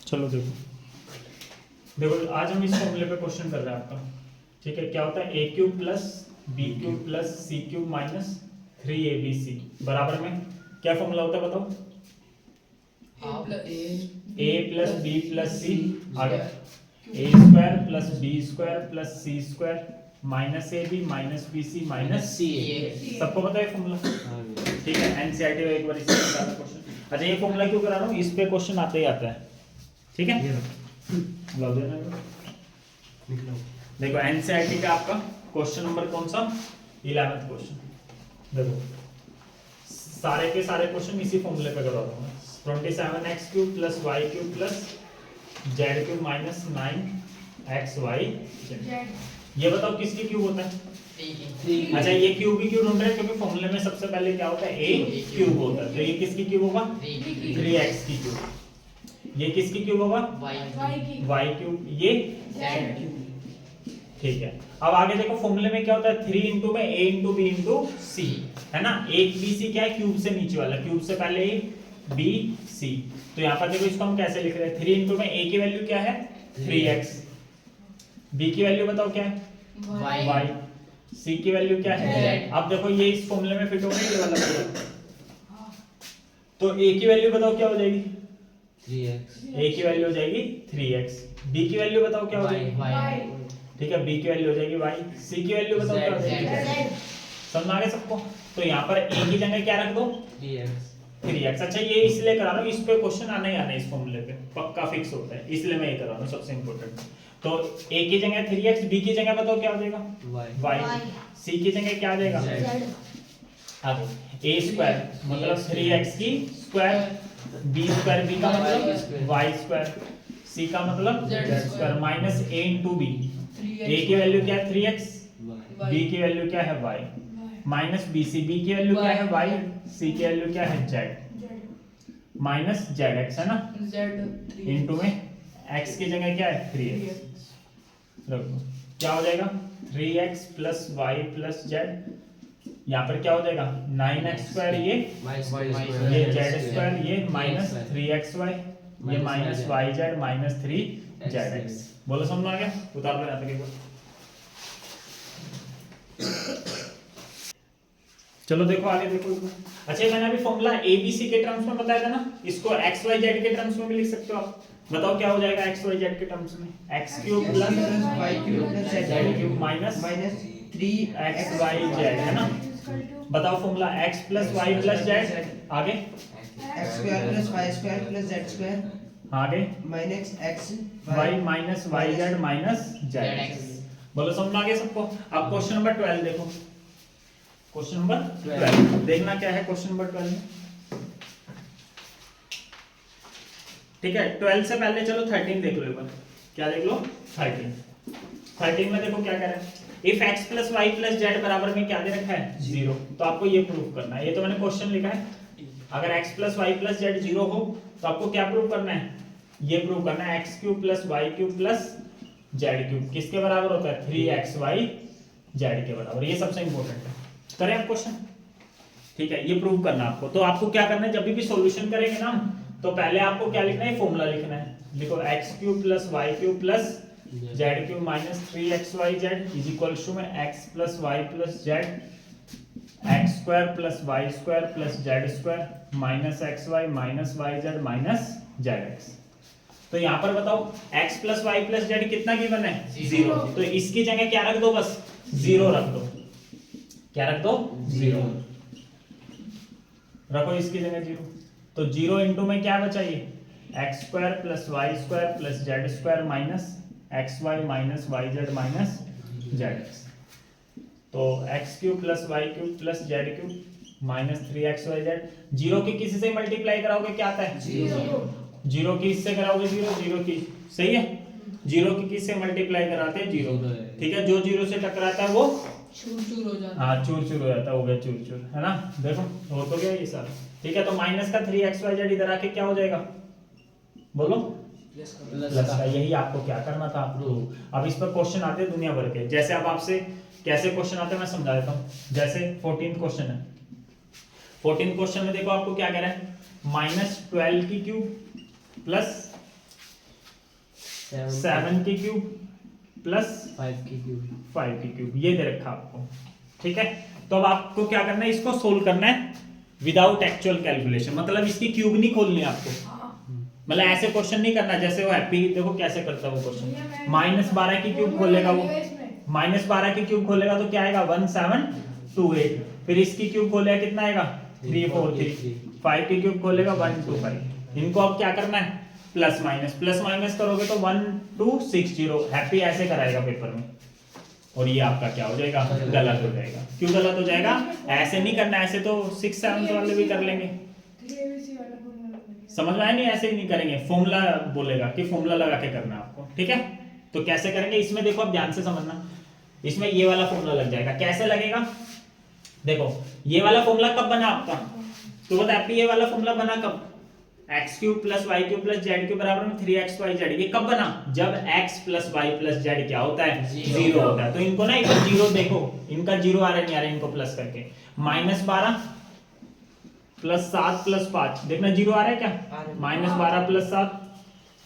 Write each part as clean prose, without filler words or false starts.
चलो देखो आज हम इस फॉर्मूले पे क्वेश्चन कर रहे हैं आपका। ठीक है, क्या होता है A cube plus B cube plus C cube minus 3abc बराबर में क्या फॉर्मूला होता है बताओ? A plus B plus C आगे A square plus B square plus C square minus A B minus B C minus C A. सबको पता है फॉर्मूला? ठीक है, एनसीईआरटी में एक बार इससे सारा क्वेश्चन। अच्छा, ये फॉर्मूला क्यों करा रहा हूँ? इस पे क्वेश्चन आते ही आता है। ठीक है, देखो एनसीईआरटी का आपका क्वेश्चन नंबर कौन सा? 11th question. देखो सारे के सारे क्वेश्चन इसी फॉर्मूले पे करवा दूंगा। 27x cube plus y cube plus z cube minus 9xy। ये बताओ किसकी क्यूब होता है? अच्छा, ये क्यूब ही क्यों ढूंढ रहे हैं? क्योंकि फॉर्मूले में सबसे पहले क्या होता है? a क्यूब होता है। तो ये किसकी क्यूब होगा? 3x की क्यूब। ये किसकी क्यूब होगा? y cube. ये z क्यूब। ठीक है, अब आगे देखो फॉर्मूले में क्या होता है? 3 इंटू में a into b into c है ना। एक बी सी क्या है? क्यूब से नीचे वाला, क्यूब से पहले a b c। तो यहाँ पर देखो इसको हम कैसे लिख रहे हैं? 3 इंटू में a की वैल्यू क्या है? 3x। b की वैल्यू बताओ क्या है? y। c की वैल्यू क्या है? अब देखो ये इस फॉर्मूले में फिट हो गया ये वाला पूरा। तो a की वैल्यू बताओ क्या हो जाएगी? 3x। a की वैल्यू हो जाएगी 3x। b की वैल्यू बताओ क्या हो जाएगी? ठीक है, b की वैल्यू हो जाएगी y। c की वैल्यू बताओ क्या हो जाएगी? समझ आ गया सबको? तो यहाँ पर a की जगह क्या रख दो? 3x। अच्छा, ये इसलिए करा रहा हूँ, इस पे क्वेश्चन आना ही आना है इस फॉर्मूले पे, पक्का फिक्स होता है, इसलिए मैं ये करा रहा हूँ सबसे इंपॉर्टेंट। तो a की जगह 3x, b की जगह बताओ क्या हो जाएगा? y। c की जगह क्या आ जाएगा? आगे a स्क्वायर मतलब 3x की स्क्वायर, b स्क्वायर, b का मतलब y स्क्वायर, c का मतलब z square minus a into b। a की वैल्यू क्या है? 3x। b की वैल्यू क्या है? y minus bc। b की वैल्यू क्या है? y। c की वैल्यू क्या है? z माइनस zx है ना। इंटू में x की जगह क्या है? 3x। रखो क्या हो जाएगा? 3x plus y plus z। यहाँ पर क्या हो जाएगा? 9x स्क्वायर, ये z स्क्वायर, ये माइनस 3xy, ये माइनस yz माइनस 3zx। बोलो समझ आ गया? उतार लो यहाँ तक एक बार। चलो देखो आगे देखो। अच्छा, मैंने अभी फॉर्मूला ABC के टर्म्स में बताया था ना, इसको XYZ के टर्म्स में भी लिख सकते हो आप। बताओ क्या हो जाएगा XYZ के टर्म्स में? x cube plus y cube plus z cube minus 3xyz है ना। बताओ formula x plus y plus z आगे x square plus y square plus z square आगे minus x y minus yz minus zx। बोलो समझ में आ गया सबको? अब क्वेश्चन नंबर 12 देखो। क्वेश्चन नंबर 12 देखना क्या है क्वेश्चन नंबर 12 में। ठीक है, 12 से पहले चलो 13 देख लो एक बार। क्या देख लो? 13 में देखो क्या कह रहा है? If x plus Y plus z बराबर में क्या दे रखा है? 0। तो आपको ये प्रूव करना है। ये तो मैंने क्वेश्चन लिखा है। अगर x plus Y plus z 0 हो तो आपको क्या प्रूव करना है? ये प्रूव करना है x cube plus Y cube plus Z cube किसके बराबर होता है? 3xy जेड के बराबर। ये सबसे इंपॉर्टेंट है। करें आप क्वेश्चन? ठीक है, ये प्रूव करना आपको। तो आपको क्या करना है? जब भी सॉल्यूशन करेंगे ना तो पहले आपको क्या लिखना है? फॉर्मूला लिखना है। लिखो x cube plus Y cube plus Z cube minus 3xyz is equal to में x plus Y plus z x square plus Y square plus Z square minus xy minus yz minus zx। तो यहाँ पर बताओ x plus Y plus z कितना given है? 0। तो इसकी जगह क्या रख दो? बस 0 रख दो। क्या रख दो? 0 रखो इसकी जगह 0। तो 0 इंटू में क्या बचा? ये X square plus Y square plus Z square minus x Y minus Y Z minus Z X. तो x cube plus Y cube plus Z cube minus 3xyz। 0 की किसी से मल्टीप्लाई कराओगे क्या आता है? 0 की इससे कराओगे 0 की। सही है, 0 की किससे मल्टीप्लाई कराते हैं? 0। ठीक है, जो 0 से टकराता है वो चूर हो जाता है। हाँ, चूर हो जाता है। हो गया चूर है ना। देखो हो तो गया ये सारा। ठीक है, तो माइनस का 3xyz इधर आके क्या हो जाएगा? बोलो प्लस का। यही आपको क्या करना था? आपको अब इस पर क्वेश्चन आते हैं दुनिया भर के। जैसे अब आपसे कैसे क्वेश्चन आते हैं मैं समझा देता हूँ। जैसे 14th क्वेश्चन है। 14th क्वेश्चन में देखो आपको क्या कह रहा है? -12 की क्यूब प्लस 7 की क्यूब प्लस 5 की क्यूब 5 की क्यूब, ये दे रखा आपको। ठीक है, तो अब आपको क्या करना है, इसको सोल्व करना है विदाउट एक्चुअल कैलकुलेशन, मतलब इसकी क्यूब नहीं खोलनी है आपको, मतलब ऐसे क्वेश्चन नहीं करना जैसे वो हैप्पी देखो कैसे करता है वो क्वेश्चन। -12 की क्यूब खोलेगा वो, -12 की क्यूब खोलेगा तो क्या आएगा 1728, फिर इसकी क्यूब खोलेगा कितना आएगा 343, 5 की क्यूब खोलेगा 125। इनको अब क्या करना है प्लस माइनस करोगे तो 1260, हैप्पी ऐसे कराएगा पेपर में, और ये आपका क्या हो जाएगा गलत हो जाएगा। क्यों गलत हो जाएगा, ऐसे नहीं करना, ऐसे तो 6 7 वाले भी कर लेंगे, समझ में आया नहीं, ऐसे ही नहीं करेंगे, फॉर्मूला बोलेगा कि फॉर्मूला लगा के करना है आपको। ठीक है, तो कैसे करेंगे इसमें देखो, अब ध्यान से समझना, इसमें ये वाला फॉर्मूला लग जाएगा। कैसे लगेगा, देखो ये वाला फॉर्मूला कब बना आपका, तो बता ये वाला फॉर्मूला बना कब, x cube plus Y cube plus Z cube बराबर में 3xyz, ये कब बना, जब x plus Y plus z क्या होता है 0 होता है। तो इनको ना इधर 0 देखो, इनका 0 आ रहा है नहीं आ रहा है, इनको प्लस करके -12 प्लस 7 प्लस 5, देखना 0 आ रहा है क्या, -12 प्लस 7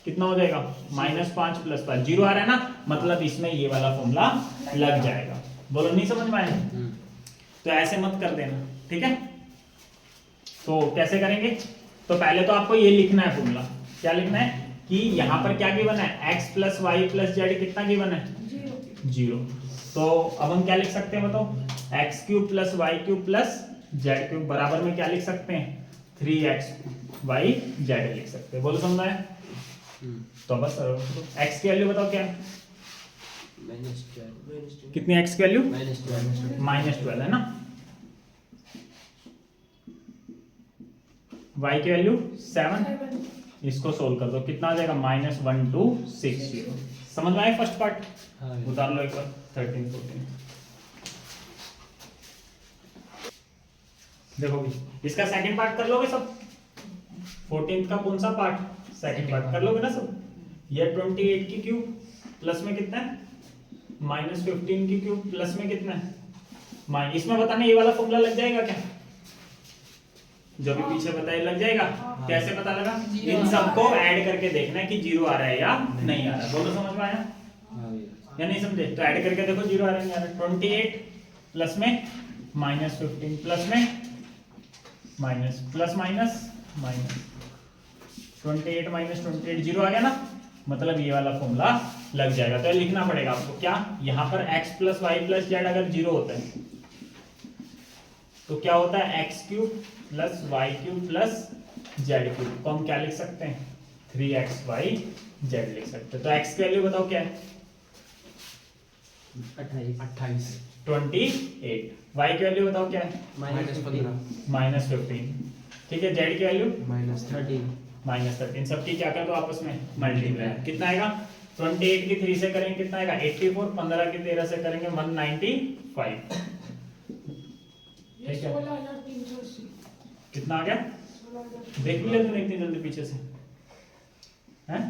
कितना हो जाएगा -5 प्लस 5, 0 आ रहा है ना, मतलब इसमें ये वाला फॉर्मूला लग जाएगा। बोलो नहीं समझ में आया, तो ऐसे मत कर देना। ठीक है, तो कैसे करेंगे, तो पहले तो आपको ये लिखना है फॉर्मूला, क्या लिखना है कि यहाँ पर क्या गिवन है x plus Y plus z कितना गिवन है 0। तो अब हम क्या लिख सकते हैं बताओ, x cube plus Y cube plus Z cube बराबर में क्या लिख सकते हैं 3xy जेड लिख सकते हैं। बोलो समझ आया, तो बस x की वैल्यू बताओ क्या है, -12 कितनी x की वैल्यू -12 है ना, y की वैल्यू 7, इसको सोल्व कर दो कितना आ जाएगा -1260। समझ में आया फर्स्ट पार्ट, हाँ उतार लो एक बार 13 14। देखो भी इसका सेकंड पार्ट कर लोगे सब, 14th का कौन सा पार्ट, सेकंड पार्ट कर लोगे ना सब। ये 28 की क्यूब प्लस में कितना है -15 की क्यूब प्लस में कितना है, इसमें बताना ये वाला फॉर्मूला लग जाएगा क्या, जो भी पीछे बताया लग जाएगा। कैसे पता लगा, इन सबको ऐड करके देखना है कि 0 आ रहा है या नहीं आ रहा है। बोलो समझ में आया या नहीं समझे, तो ऐड करके देखो 0 आ रहा है नहीं आ रहा है। 28 प्लस में -15 प्लस में minus plus minus minus 28 minus 28 0 आ गया ना, मतलब ये वाला फॉर्मूला लग जाएगा। तो लिखना पड़ेगा आपको क्या, यहाँ पर x plus Y plus z अगर 0 होता है तो क्या होता है x cube plus Y cube plus Z cube को हम क्या लिख सकते हैं 3xy जेड लिख सकते हैं। तो x की वैल्यू बताओ क्या है 28 28, y की वैल्यू बताओ क्या है -15, ठीक है, z की वैल्यू -13, सबकी क्या कर दो आपस में मल्टीप्लाई, कितना आएगा 28 की 3 से करेंगे कितना आएगा 84, 15 की 13 से करेंगे 195, ठीक है, कितना आ गया देख भी ले तूने इतनी जल्दी पीछे से हैं।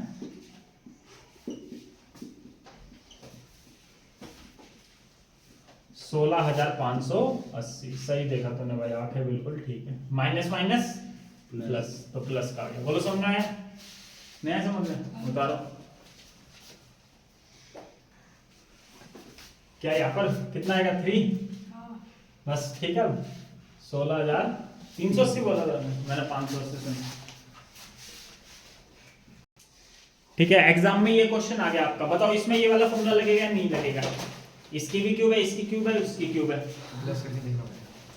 $16,580 सही देखा तूने भाई, आंखें बिल्कुल ठीक है। माइनस माइनस प्लस, तो प्लस का आ गया। बोलो समझ में आया, नया समझ में उतारो क्या यहाँ पर कितना आएगा 3 बस, ठीक है। 16,380 बोला था मैंने 580 सुना, ठीक है। एग्जाम में ये क्वेश्चन आ गया आपका, बताओ इसमें ये वाला फॉर्मूला लगेगा या नहीं लगेगा, इसकी भी क्यूब है, इसकी क्यूब है, उसकी क्यूब है, प्लस करके देखो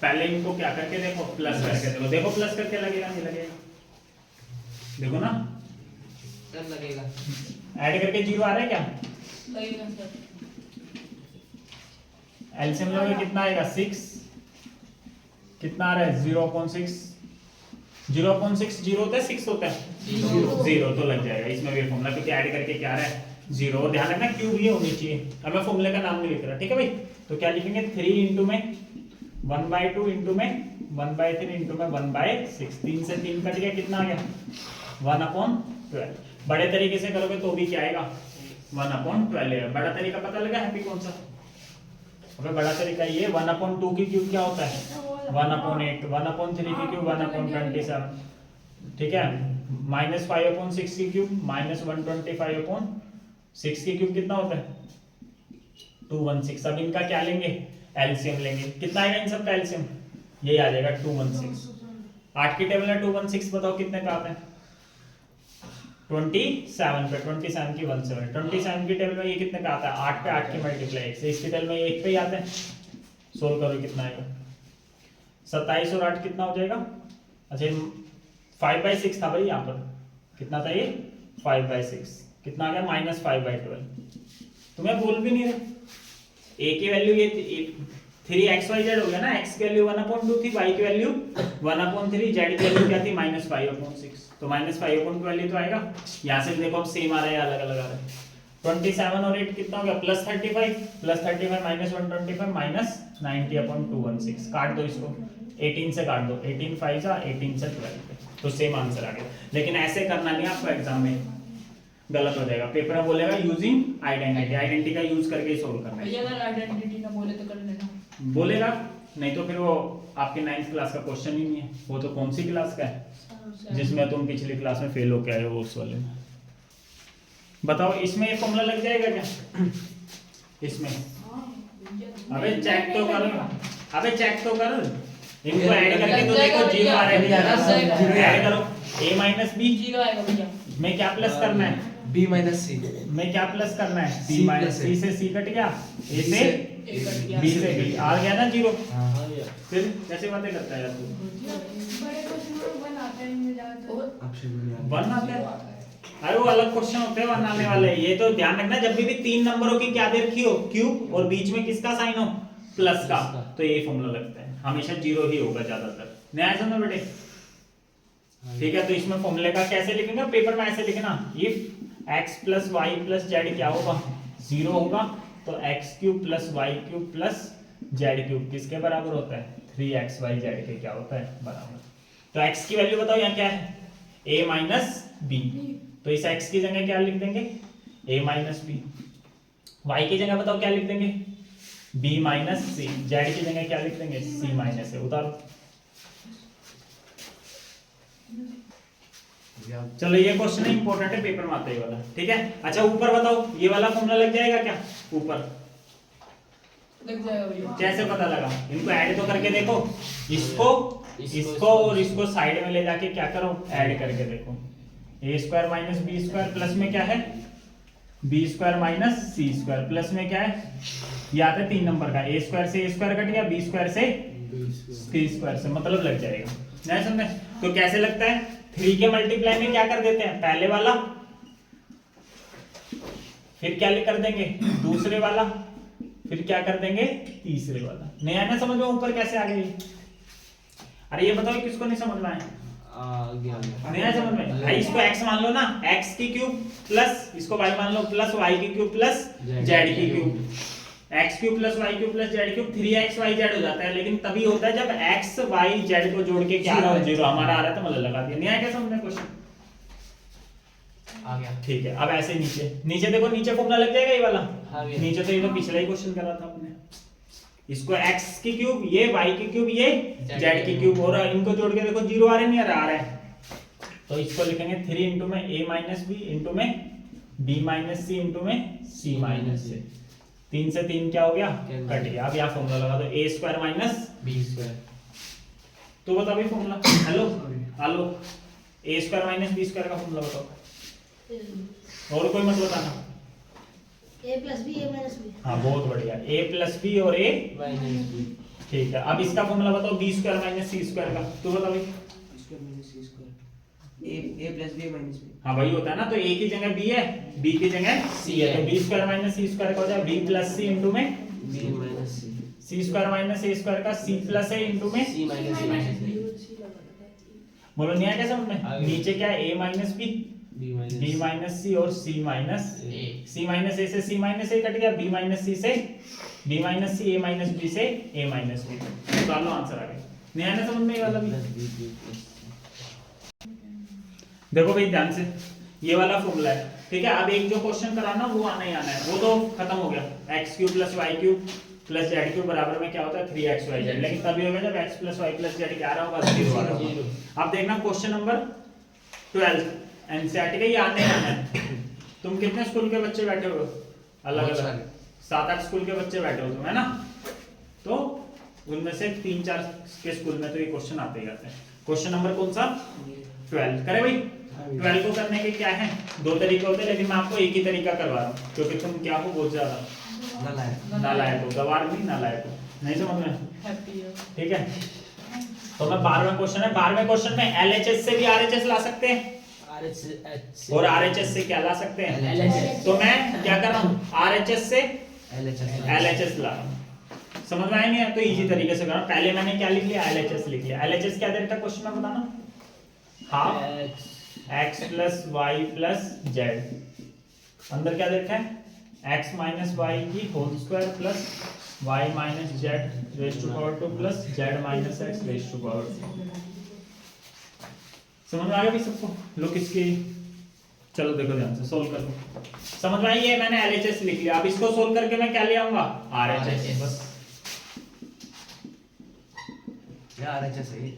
पहले इनको क्या करके देखो प्लस करके देखो, देखो प्लस करके लगेगा नहीं लगेगा, देखो ना तब लगेगा। ऐड करके 0 आ रहा है क्या, एलसीएम लोगे कितना आएगा 6, कितना आ रहा है 0.6, 0.6 0 होता है 6 होता है 0, तो लग जाएगा इसमें भी फॉर्मूला, क्योंकि ऐड करके क्या आ रहा है 0, और ध्यान रखना क्यूब ये होनी चाहिए, अब मैं फॉर्मूले का नाम नहीं लिख रहा, ठीक है भाई। तो क्या लिखेंगे 3 इंटू में 1/2 इंटू में 1/3 इंटू में 1/6, 3 से 3 कट गया, कितना आ गया 1/12। बड़े तरीके से करोगे तो भी क्या आएगा 1/12। बड़ा तरीका पता लगा हैप्पी कौन सा, अबे बड़ा तरीका ये 1/2 की क्यूब क्या होता है 1/8, 1/3 की क्यूब 1/27, ठीक है, -5/6 की क्यूब -125/2 6 के क्यूब कितना होता है 216। अब इनका क्या लेंगे एलसीएम लेंगे, कितना आएगा इन सब का एलसीएम, यही आ जाएगा 216। 8 की टेबल में 216 बताओ कितने पे आते हैं 27 पे, 27 की 17, 27 की टेबल में ये कितने का आता है 8 पे, 8 की मल्टीप्लाई 1 से, इसकी टेबल में ये 1 पे ही आते हैं। सोल्व करो कितना आएगा 27 और 8 कितना हो जाएगा, अच्छा 5/6 था भाई यहाँ पर, कितना था ये 5/6, कितना आ गया -5/12। तुम्हें बोल भी नहीं रहे, a की वैल्यू ये 3xyz हो गया ना, x की वैल्यू 1/2 थी, y की वैल्यू 1/3, z की वैल्यू क्या थी -5/6, तो -5/2 की वैल्यू तो आएगा। यहाँ से देखो अब सेम आ रहा है अलग अलग आ रहा है। 27 और 8 कितना हो गया +35, -125 -90/216, काट दो इसको 18 से काट दो, 18 5 जा 18 से 12, तो सेम आंसर आ गया। लेकिन ऐसे करना नहीं आपको एग्जाम में, गलत हो जाएगा, पेपर में बोलेगा यूजिंग आइडेंटिटी, आइडेंटिटी का यूज करके ही सोल्व करना है। भैया अगर आइडेंटिटी ना बोले तो कर लेना, बोलेगा नहीं तो फिर वो आपके 9th क्लास का क्वेश्चन ही नहीं है, वो तो कौन सी क्लास का है जिसमें तुम पिछली क्लास में फेल होके आए हो उस वाले में। बताओ इसमें ये फॉर्मूला लग जाएगा क्या इसमें, अबे चेक तो करो, अबे चेक तो करो, इनको ऐड करके तो देखो जीरो आ रहा है, ऐड करो a - b, जीरो आएगा भैया, में क्या प्लस करना है b - c, में क्या प्लस करना है C c - c से c कट गया, a से ए कट गया, b से b आ गया ना जीरो। हां फिर कैसे बातें करता है यार तू, बड़े क्वेश्चन में वन आता है, इनमें ज्यादातर ऑप्शन में वन आता है, अरे वो अलग क्वेश्चन होते हैं वन आने वाले, ये तो ध्यान रखना जब भी 3 नंबरों की क्या दे रखी हो क्यूब और बीच में किसका साइन हो प्लस का, तो यही फॉर्मूला लगता है, हमेशा जीरो ही होगा ज्यादातर, न्याय समझो बेटे। ठीक है, तो इसमें फॉर्मूले का कैसे लिखेंगे, पेपर में ऐसे लिखना, इफ x + y + z क्या होगा 0 होगा, तो x³ + y³ + z³ किसके बराबर होता है 3xyz के क्या होता है बराबर। तो x की वैल्यू बताओ यहाँ क्या है a - b, तो इस x की जगह क्या लिख देंगे a - b, y की जगह बताओ क्या लिख देंगे b - c, z की जगह क्या लिख देंगे c - a, उतारो। चलो ये क्वेश्चन इंपॉर्टेंट है, पेपर में आता है ये वाला, ठीक है। अच्छा ऊपर बताओ ये वाला फॉर्मूला लग जाएगा क्या ऊपर, लग जाएगा भैया, कैसे पता लगा, इनको ऐड तो करके देखो, इसको और इसको साइड में ले जाके क्या करो ऐड करके देखो, a² - b² प्लस में क्या है b² - c² प्लस में क्या है, ये आता है 3 नंबर का, a² से a² कट गया, b² से c² से, मतलब लग जाएगा, नहीं समझे। तो कैसे लगता है 3 के मल्टीप्लाई में क्या कर देते हैं पहले वाला, फिर क्या कर देंगे दूसरे वाला, फिर क्या कर देंगे तीसरे वाला, नहीं आना समझ में ऊपर कैसे आ गई। अरे ये बताओ किसको नहीं समझ में आया, नहीं आया समझ में भाई, इसको x मान लो ना, x³ प्लस इसको y मान लो plus y³ plus z³ x³ + y³ + z³ 3xyz हो जाता है, लेकिन तभी होता है जब x y z को जोड़ के क्या आ रहा है 0 हमारा आ रहा है, तो मतलब लगा दिया, नहीं आया क्या समझ में क्वेश्चन, आ गया। ठीक है। अब ऐसे नीचे नीचे देखो, नीचे फॉर्मूला लग जाएगा ये वाला, हाँ भैया। नीचे तो ये तो पिछला ही क्वेश्चन करा था आपने, इसको x³ ये y³ ये z³ और इनको जोड़ के देखो 0 आ रहे नहीं आ रहा है, तो इसको लिखेंगे 3 * में a - b * में b - c * में c - a, 3 से 3 क्या हो गया कट गया। अब यहाँ फॉर्मूला लगा दो a² - b², तो बताओ भी formula, hello hello a² - b² का फॉर्मूला बताओ, और कोई मत बताना, a + b a - b, हाँ बहुत बढ़िया, a + b और a, -b, ठीक है। अब इसका फॉर्मूला बताओ b² - c² का, तो बताओ भाई a + b - b, हाँ वही होता है ना, तो a की जगह b है, b की जगह c है, तो b² - c² का हो जाए b + c * में b - c, c² - a² का c + a * में c - a, बोलो नहीं आया क्या समझ में, नीचे क्या है a - b b b - c और c - a, c - a से c - a कट गया, b - c से b - c, a - b से a - b, निकाल लो आंसर आ गया। नहीं आया ना समझ में ये वाला भी, देखो भाई ध्यान से, ये वाला फॉर्मूला है, ठीक है। अब एक जो क्वेश्चन कराना वो आना ही आना है, वो तो खत्म हो गया, x³ + y³ + z³ बराबर में क्या होता है 3xyz, लेकिन तभी होगा जब x + y + z क्या आ रहा होगा 0 आ रहा होगा। अब देखना क्वेश्चन नंबर 12 एनसीईआरटी का, ये आने आना है, तुम कितने स्कूल के बच्चे बैठे हो अलग बहुत अलग? सारे। 7-8 स्कूल के बच्चे बैठे हो तुम, है ना? तो उनमें से 3-4 के स्कूल में तो ये क्वेश्चन आते ही आते हैं। क्वेश्चन नंबर कौन सा? 12 करे भाई। 12 को करने के क्या है, 2 तरीके होते हैं, लेकिन मैं आपको एक ही तरीका करवा रहा हूँ क्योंकि तुम क्या हो बहुत ज्यादा नालायक हो, गवार नहीं नालायक हो, नहीं समझ में? हैप्पी है। ठीक है, तो मैं 12वां क्वेश्चन है, 12वें क्वेश्चन में एलएचएस से भी आरएचएस ला सकते हैं और आरएचएस से क्या ला सकते हैं? LHS। तो मैं क्या कर रहा हूँ, आरएचएस से LHS। एलएचएस ला रहा हूँ। समझ में आया नहीं है? तो इजी तरीके से करना। पहले मैंने क्या लिख लिया, एलएचएस लिख लिया। एलएचएस क्या दे रखा है क्वेश्चन में बताना? Half x plus Y plus z. अंदर क्या दे रखा है? x माइनस वाई की whole square plus y minus z raise to power 2 plus z minus x raise to power 2। समझ में आ गया भी सबको? लोग इसकी चलो देखो ध्यान से सोल्व करो। समझ में आई? ये मैंने एलएचएस लिख लिया। अब इसको सोल्व करके मैं क्या ले आऊंगा? आरएचएस। बस RHS है।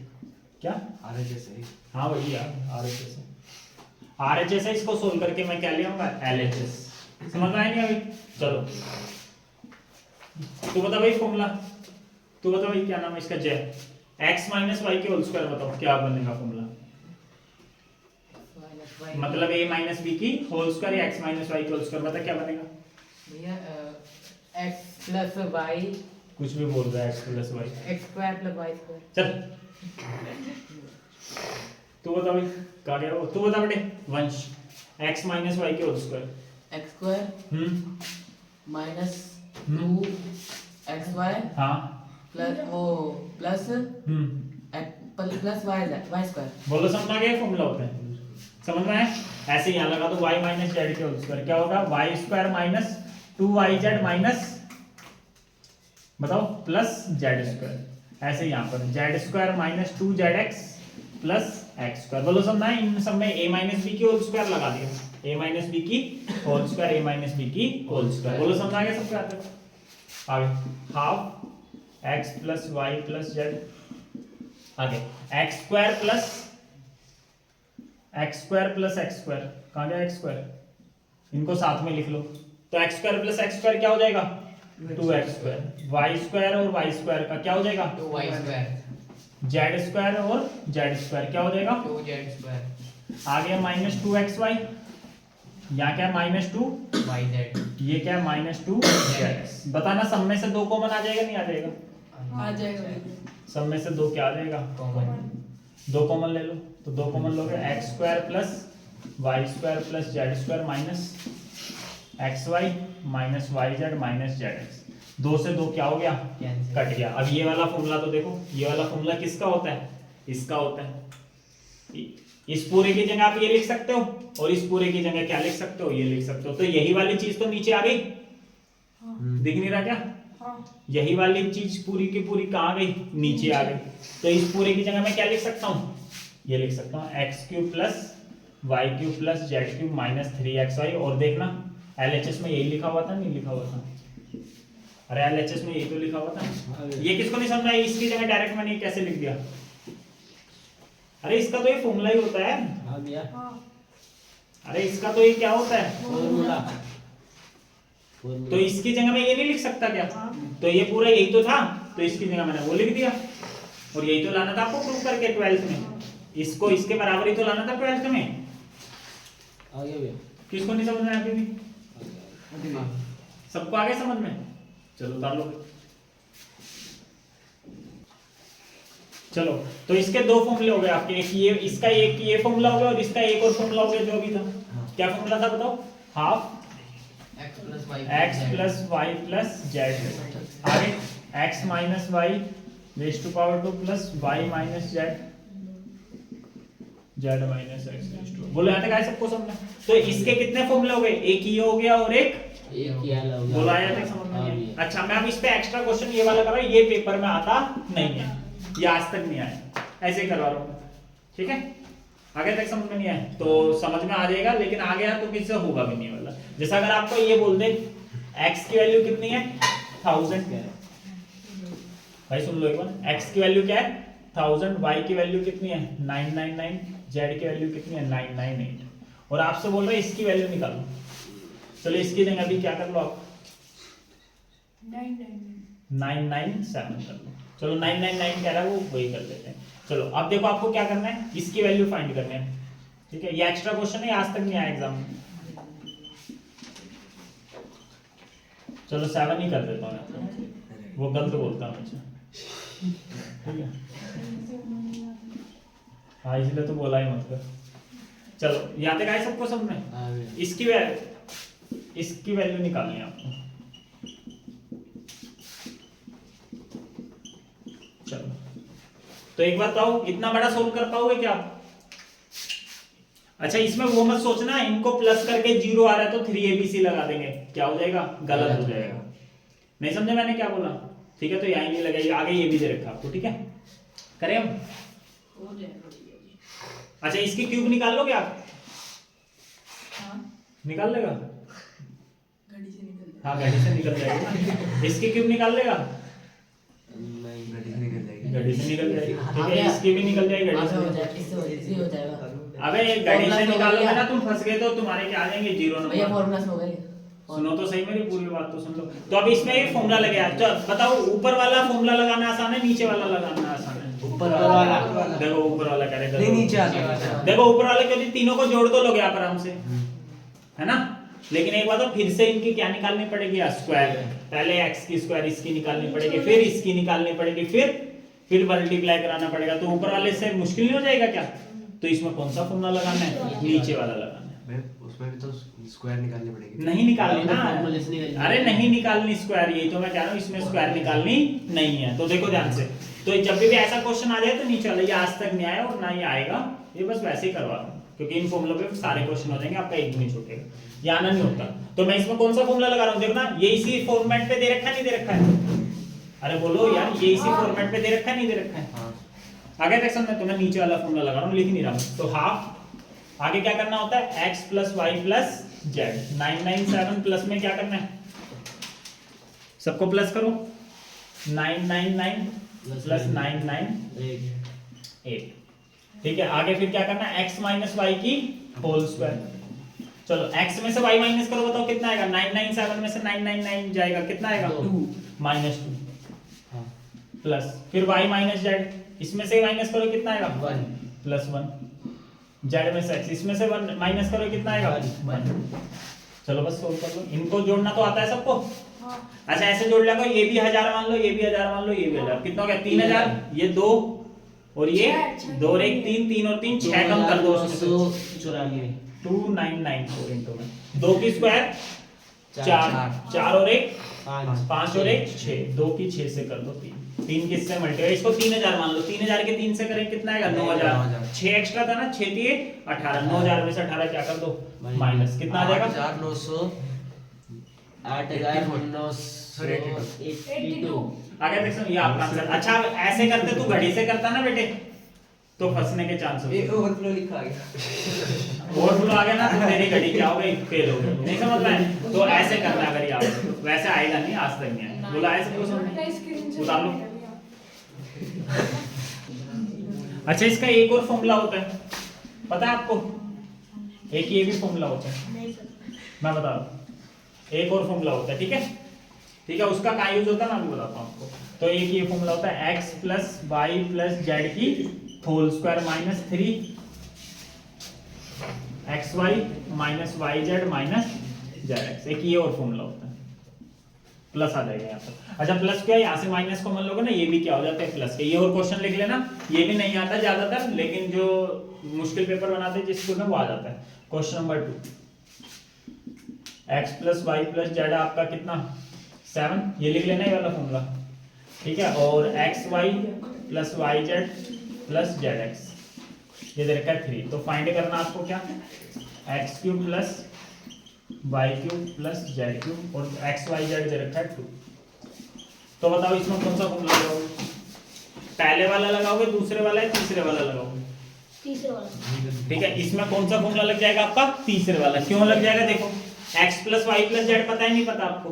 क्या? RHS है। हाँ वही यार, आरएचएस है। आरएचएस है, इसको सोल्व करके मैं क्या ले आऊंगा? एलएचएस। समझ में आया नहीं अभी? चलो तू बता भाई फॉर्मूला, तू बता भाई क्या नाम है इसका? जे x माइनस वाई के होल स्क्वायर बताओ क्या बनेगा फॉर्मूला? मतलब a माइनस बी की होल स्क्वायर या x माइनस वाई के होल स्क्वायर, बता क्या बनेगा? भैया x प्लस वाई कुछ भी बोल रहा है, x plus y. X square plus Y square. चल तू बता भाई कहाँ गया वो? तू बता बेटे वंश, x माइनस वाई के whole square. X square minus hmm. 2xy हाँ प्लस वो प्लस प्लस वाई स्क्वायर। बोलो समझ में आ गया फॉर्मूला होता है? समझ में आया? ऐसे यहाँ लगा तो y माइनस जेड के होल स्क्वायर क्या होगा? y square minus 2yz minus बताओ प्लस जेड स्क्वायर। ऐसे यहाँ पर z square minus 2zx plus x square. बोलो समझ में आया? इन सब में a माइनस बी की होल स्क्वायर लगा दिया, a माइनस बी की whole square, a minus b की होल स्क्वायर। बोलो समझ में आ गया सबके आते? आगे half x plus Y plus z, आगे x square plus x square plus x square. कहाँ गया एक्स स्क्वायर? इनको साथ में लिख लो। तो x square plus x square क्या हो जाएगा? 2x square. वाई स्क्वायर और वाई स्क्वायर का क्या हो जाएगा? 2y square. जेड स्क्वायर और जेड स्क्वायर क्या हो जाएगा? 2z square. आगे माइनस 2xy, यहाँ क्या है? माइनस 2yz, ये क्या है? Minus 2z। बताना सब में से 2 कॉमन आ जाएगा नहीं आ जाएगा? आ जाएगा। सब में से 2 क्या आ जाएगा? कॉमन। 2 कॉमन ले लो, तो 2 कॉमन लोगे x square plus Y square plus Z square minus x Y minus Y Z minus Z x. 2 से 2 क्या हो गया? कट गया। अब ये वाला फॉर्मूला तो देखो, ये वाला फॉर्मूला किसका होता है? इसका होता है। इस पूरे की जगह आप ये लिख सकते हो और इस पूरे की जगह क्या लिख सकते हो? ये लिख सकते हो। तो यही वाली चीज तो नीचे आ गई, दिख नहीं रहा क्या? यही वाली चीज पूरी की पूरी कहाँ आ गई? नीचे आ गई। तो इस पूरे की जगह मैं क्या लिख सकता हूँ? ये लिख सकता हूँ x cube plus Y cube plus Z cube minus 3xy। और देखना एलएचएस में यही लिखा हुआ था, नहीं लिखा हुआ था? अरे एलएचएस में यही तो लिखा हुआ था। ये किसको नहीं समझा? इसकी जगह डायरेक्ट मैंने कैसे लिख दिया? अरे इसका तो ये फॉर्मूला ही होता है। अरे इसका तो ये क्या होता है? फॉर्मूला। तो इसकी जगह मैं ये नहीं लिख सकता क्या? तो ये पूरा यही तो था, तो इसकी जगह मैंने वो लिख दिया। और यही तो लाना था आपको प्रूव करके 12th में। इसको इसके बराबर ही तो लाना था 12th में। आ गया भैया। किसको नहीं समझ में आया अभी भी? सबको आ गया समझ में? चलो उतार लो। चलो तो इसके 2 फॉर्मूले हो गए आपके, एक ये इसका एक ये फॉर्मूला हो गया और इसका एक और फॉर्मूला हो गया जो अभी था। क्या फॉर्मूला था बताओ? Half x plus Y plus z. आगे x minus y raise to power 2 plus y minus z z minus x raise to. बोलो यहाँ तक आए सबको समझ में? तो इसके कितने फॉर्मूले हो गए? एक ये हो गया और एक ही आला हो गया। बोला यहाँ तक समझ में नहीं आया? अच्छा मैं अब इस पे एक्स्ट्रा क्वेश्चन ये वाला कर रहा हूँ, ये पेपर में आता नहीं है, ये आज तक नहीं आया, ऐसे ही करवा रहा हूँ। ठीक है, आगे तक समझ में नहीं आया तो समझ में आ जाएगा, लेकिन आ गया तो किससे होगा भी नहीं वाला। जैसा अगर आपको ये बोल दे x की वैल्यू कितनी है? 1000। भाई सुन लो एक बार, x की वैल्यू क्या है? 1000, y की वैल्यू कितनी है? 999, z की वैल्यू कितनी है? 998। और आपसे बोल रहे हैं इसकी वैल्यू निकालो, चलो इसकी जगह अभी क्या कर लो आप 9 997 कर लो। चलो 999 कह रहा है वो वही कर लेते हैं। चलो अब देखो आपको क्या करना है, इसकी वैल्यू फाइंड करनी है। ठीक है, ये एक्स्ट्रा क्वेश्चन है, आज तक नहीं आया एग्जाम में। चलो 7 ही कर देता हूँ, वो गलत बोलता हूँ मुझे। ठीक है, हाँ इसलिए तो बोला ही मत कर। चलो यहाँ तक आए सबको समझ में? हाँ भैया। इसकी वैल्यू निकालनी है आपको। चलो तो एक बात बताओ, इतना बड़ा सोल्व कर पाओगे क्या आप? अच्छा इसमें वो मत सोचना इनको प्लस करके 0 आ रहा है तो 3abc लगा देंगे, क्या हो जाएगा? गलत हो जाएगा। नहीं समझे मैंने क्या बोला? ठीक है, तो यहीं नहीं लगाइए, आगे ये भी दे रखा आपको। ठीक है, करें हम? हो जाएगा भैया जी। अच्छा इसकी क्यूब निकाल लोगे आप? हाँ निकाल लेगा? घड़ी से निकल जाएगा। हाँ घड़ी से निकल जाएगा। इसकी क्यूब निकाल लेगा? नहीं घड़ी से निकल जाएगी। घड़ी से निकल जाएगी। ठीक है, इसकी भी निकल जाएगी घड़ी हो से। जाएगा, इससे इजी हो जाएगा। अबे ये घड़ी से निकालोगे ना तुम फंस गए तो तुम्हारे क्या आ जाएंगे 0 भैया नंबर। फॉर्मूला से हो गई। सुनो तो सही मेरी पूरी बात तो सुन लो। तो अब इसमें ये फॉर्मूला लगे आप, तो बताओ ऊपर वाला फॉर्मूला लगाना आसान है नीचे वाला लगाना आसान है? ऊपर वाला। देखो ऊपर वाला करेगा, नहीं नीचे आ गया। देखो ऊपर वाले क्योंकि तीनों को जोड़ दो लोगे आप आराम से, है ना? लेकिन एक बात तो फिर से इनकी क्या निकालनी पड़ेगी? स्क्वायर। पहले x की स्क्वायर इसकी निकालनी पड़ेगी, फिर इसकी निकालनी पड़ेगी, फिर मल्टीप्लाई कराना पड़ेगा। तो ऊपर वाले से मुश्किल नहीं हो जाएगा क्या? तो इसमें कौन सा फॉर्मूला लगाना है? नीचे वाला लगाना है। उसमें भी तो स्क्वायर निकालनी पड़ेगी। नहीं निकालनी ना, फॉर्मूले से निकालनी। अरे नहीं निकालनी स्क्वायर, यही तो मैं कह रहा हूँ, इसमें स्क्वायर निकालनी नहीं है। तो देखो ध्यान से, तो जब भी ऐसा क्वेश्चन आ जाए तो नीचे वाला, ये आज तक नहीं आया और ना ही आएगा, ये बस वैसे ही करवा रहा हूँ क्योंकि इन फॉर्मूलों पे सारे क्वेश्चन हो जाएंगे, आपका एक भी नहीं छूटेगा, ये आना नहीं होता। तो मैं इसमें कौन सा फॉर्मूला लगा रहा हूँ? देखो ना, ये इसी फॉर्मेट पे दे रखा है नहीं दे रखा है? अरे बोलो यार, ये इसी फॉर्मेट पे दे रखा है नहीं दे रखा है? आगे देख सकते हैं, तो मैं नीचे वाला फॉर्मूला लगा रहा हूँ, लिख नहीं रहा हूँ। तो हाफ, आगे क्या करना होता है? x plus Y plus z. 997 plus में क्या करना है? सबको प्लस करो। 999 प्लस 998। ठीक है, आगे फिर क्या करना है? x माइनस वाई की होल स्क्वायर। चलो x में से y माइनस करो, बताओ कितना आएगा? 997 में से 999 जाएगा, कितना आएगा? 2 माइनस 2 प्लस फिर y माइनस जेड, इसमें से माइनस करो कितना आएगा? 1 प्लस 1 जेड में से x, इसमें से 1 माइनस करो कितना आएगा? 1। चलो बस सोल्व कर लो। इनको जोड़ना तो आता है सबको? अच्छा ऐसे जोड़ लिया, ये भी 1000 मान लो, ये भी 1000 मान लो, ये भी 1000, कितना हो गया? 3000, ये 2 और ये 2 और 1 3, 3 और 3 6 कम कर दो उसमें से। 294 2994 इनटू में 2 की स्क्वायर 4, 4 और 1 5 और 1 6, 2 की 6 से कर दो 3, 3 किससे मल्टीप्लाई, इसको 3000 मान लो, 3000 के 3 से करें कितना आएगा? 9000। 6 एक्स्ट्रा था ना, 6 दिए 18, 9000 में से 18 क्या कर दो? माइनस, कितना आ जाएगा? 8982। आगे देख सकते, ये आपका आंसर। अच्छा अब ऐसे करते, तू घड़ी से करता ना बेटे तो फंसने के चांस होते हैं। ओवरफ्लो लिखा गया। ओवरफ्लो आ गया ना तो मेरी घड़ी क्या हो गई? फेल हो गई। नहीं समझ में आया? तो ऐसे करना अगर याद हो, वैसे आएगा नहीं, आज तक नहीं आया। बोला ऐसे कुछ बता लो। अच्छा इसका एक और फॉर्मूला होता है, पता है आपको? एक ये भी फॉर्मूला होता है, नहीं सर। मैं बता रहा हूँ। एक और फॉर्मूला होता है, ठीक है? ठीक है, उसका क्या यूज होता है मैं अभी बताता हूँ आपको। तो एक ये फॉर्मूला होता है x plus Y plus Z की whole square minus 3 xy minus Y Z minus Z X. एक ये और फॉर्मूला होता है, प्लस आ जाएगा यहाँ पर। अच्छा प्लस क्या, यहाँ से माइनस कॉमन लोगे ना, ये भी क्या हो जाता है? प्लस के। ये और क्वेश्चन लिख लेना, ये भी नहीं आता ज्यादातर, लेकिन जो मुश्किल पेपर बनाते हैं जिस स्कूल में वो आ जाता है। Question number 2, x plus Y plus z आपका कितना? 7, ये लिख लेना ये वाला फॉर्मूला, ठीक है? और x y plus y z plus z x, ये दे रखा है 3। तो फाइंड करना आपको क्या? X cube plus Y cube plus Z cube और एक्स वाई जेड दे रखा है 2। तो बताओ इसमें कौन सा फॉर्मूला लगाओगे? पहले वाला लगाओगे, दूसरे वाला है, तीसरे वाला लगाओगे? तीसरे वाला। ठीक है, इसमें कौन सा फॉर्मूला लग जाएगा आपका? तीसरे वाला। क्यों लग जाएगा? देखो x plus Y plus z पता है नहीं पता आपको?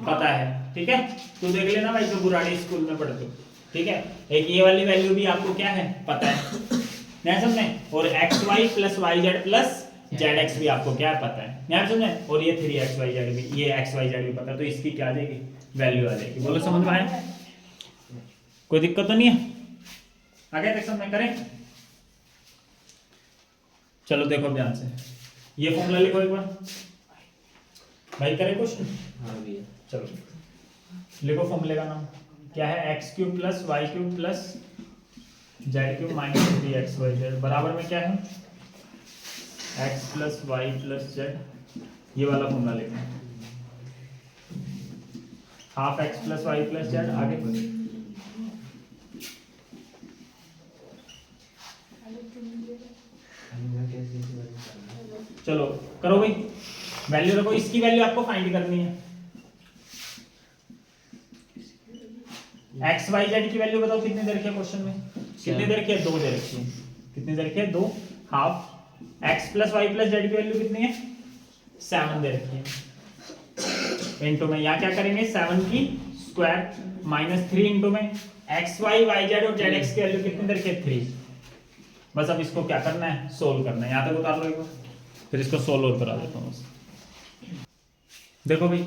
पता है, ठीक है? तो देख लेना भाई, जो बुराड़ी स्कूल में पढ़ते हो, ठीक है? एक ये वाली वैल्यू भी आपको क्या है? पता है, नहीं समझे? और x y plus y z plus z x भी आपको क्या है पता है, यहाँ समझे, और ये 3xyz भी, ये xyz भी पता है, तो इसकी क्या आ जाएगी वैल्यू आ जाएगी। बोलो समझ में आया, कोई दिक्कत तो नहीं है? आगे सेक्शन में करें, चलो देखो ध्यान से, ये फॉर्मूला लिखो एक बार भाई, करें क्वेश्चन। हाँ भैया। चलो लिखो फॉर्मूले का नाम क्या है, x cube plus Y cube plus Z cube minus 3xyz बराबर में क्या है, x plus Y plus z, ये वाला फॉर्मूला लिखना है, half x plus Y plus z. आगे चलो करो भाई, वैल्यू रखो, इसकी वैल्यू आपको फाइंड करनी है। एक्स वाई जेड की वैल्यू बताओ कितनी दे रखी है क्वेश्चन में, कितनी दे रखी है, 2 दे रखी है, कितनी दे रखी है 2, half x plus Y plus Z की वैल्यू कितनी है 7 दे रखी है। इनटू में यहाँ क्या करेंगे 7 की स्क्वायर माइनस 3 इनटू में एक्स वाई वाई जेड और जेड एक्स की वैल्यू कितनी दे रखी है 3। बस अब इसको क्या करना है, सोल्व करना है, यहाँ तक उतार लो एक बार, फिर इसको सोल्व और करा देता हूँ। देखो भाई,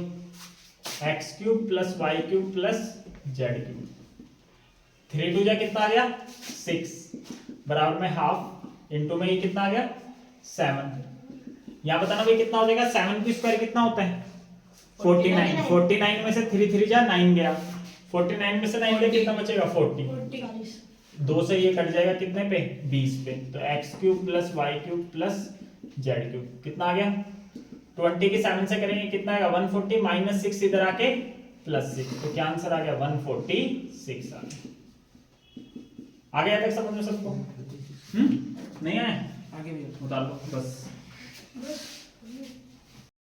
x cube plus Y cube plus Z cube, 3 2 जा कितना आ गया 6 बराबर में हाफ इनटू में ये कितना आ गया 7। यहाँ बताना भाई कितना हो जाएगा, 7 की स्क्वायर कितना होता है 49, 49 में से 3 3 जा 9 गया, 49 में से 9 गया कितना बचेगा 40, 2 से ये कट जाएगा कितने पे 20 पे, तो x cube plus Y cube plus Z cube कितना आ गया 20 की 7 से करेंगे कितना आएगा 140 माइनस 6 इधर आके प्लस 6, तो क्या आंसर आ गया 146 आ गया तक समझ में सबको? नहीं आया, आगे भी उतार लो बस।